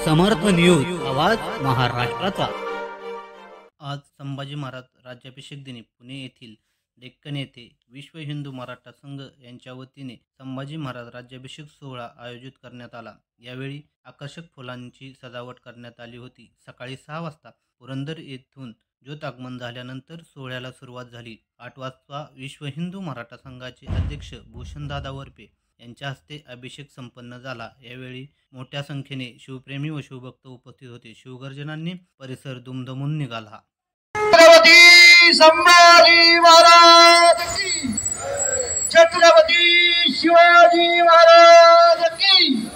समर्थ news, आवाज महाराष्ट्राचा। आज संभाजी महाराज राज्याभिषेक दिनी पुणे येथील डेक्कन येथे विश्व हिंदू मराठा संघ यांच्या वतीने संभाजी महाराज राज्याभिषेक सोहळा आयोजित करण्यात आला। यावेळी आकर्षक फुलांची सजावट करण्यात आली होती। सकाळी 6 वाजता पुरंदर येथून ज्योत आगमन झाल्यानंतर सोहळ्याला सुरुवात झाली। 8 वाजता विश्व हिंदू मराठा संघाचे अध्यक्ष भूषणदादा वरपे यांच्या हस्ते अभिषेक संपन्न झाला। यावेळी मोठ्या संख्येने शिवप्रेमी व शिवभक्त उपस्थित होते। शिवगर्जनांनी परिसर दुमदुमून निघाला। छत्रपती संभाजी महाराज की, छत्रपती शिवाजी महाराज की।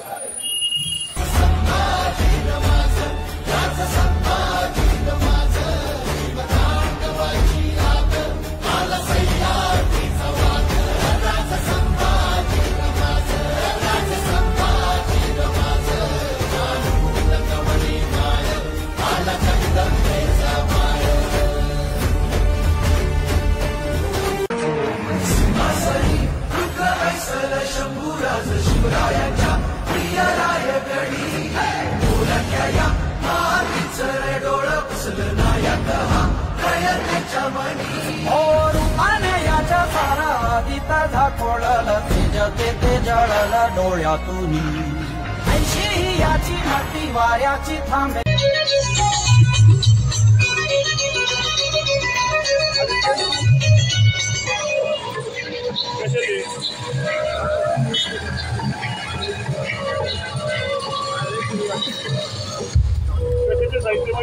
डोळ्यातून ऐशी याची माती वाऱ्याची थांबे साहित्य